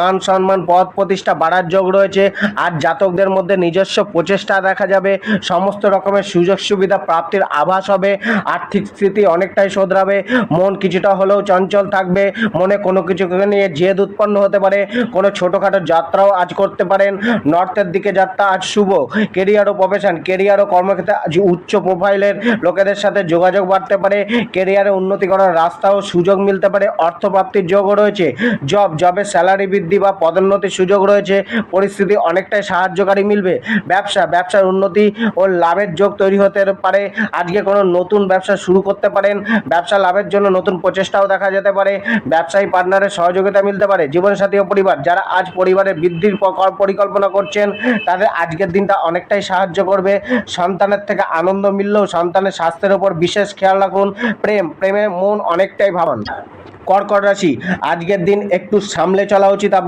মান সম্মান পদ প্রতিষ্ঠা বাড়ার যোগ রয়েছে। আর জাতকদের মধ্যে নিজস্ব প্রচেষ্টা দেখা যাবে, সমস্ত রকমের সুযোগ সুবিধা প্রাপ্তির আভাস হবে। আর্থিক স্থিতি অনেকটাই শোধরাবে, মন কিছুটা হলেও চঞ্চল থাকবে, মনে কোনো কিছুকে নিয়ে জেদ উৎপন্ন হতে পারে। কোনো ছোটোখাটো যাত্রাও আজ করতে পারেন। নর্থের দিকে যাত্রা আজ শুভ। কেরিয়ার ও প্রফেশন, কেরিয়ার ও কর্মক্ষেত্রে আজ উচ্চ প্রোফাইলের লোকেদের সাথে যোগাযোগ বাড়তে পারে। কেরিয়ারে উন্নতি করার রাস্তা ও সুযোগ মিলতে পারে। অর্থপ্রাপ্তির যোগও রয়েছে। জবের স্যালারি বৃদ্ধি বা পদোন্নতির সুযোগ রয়েছে। পরিস্থিতি অনেকটাই সাহায্যকারী মিলবে। ব্যবসার উন্নতি ও লাভের যোগ তৈরি হতে পারে। আজকে কোনো নতুন ব্যবসা শুরু করতে পারেন। ব্যবসা লাভের জন্য নতুন প্রচেষ্টাও দেখা যেতে পারে। ব্যবসায়ী পার্টনারের সহযোগিতা মিলতে পারে। জীবনসাথী ও পরিবার, যারা আজ পরিবারের বৃদ্ধির পরিকল্পনা করছেন, তাদের আজকের দিনটা অনেকটাই সাহায্য করবে। সন্তানের থেকে আনন্দ মিললেও সন্তানের স্বাস্থ্যের ওপর বিশেষ খেয়াল রাখুন। প্রেমে মন অনেকটাই ভাবান। কর্কট রাশি, আজকের দিন একটু সামলে চলা উচিত আপনার।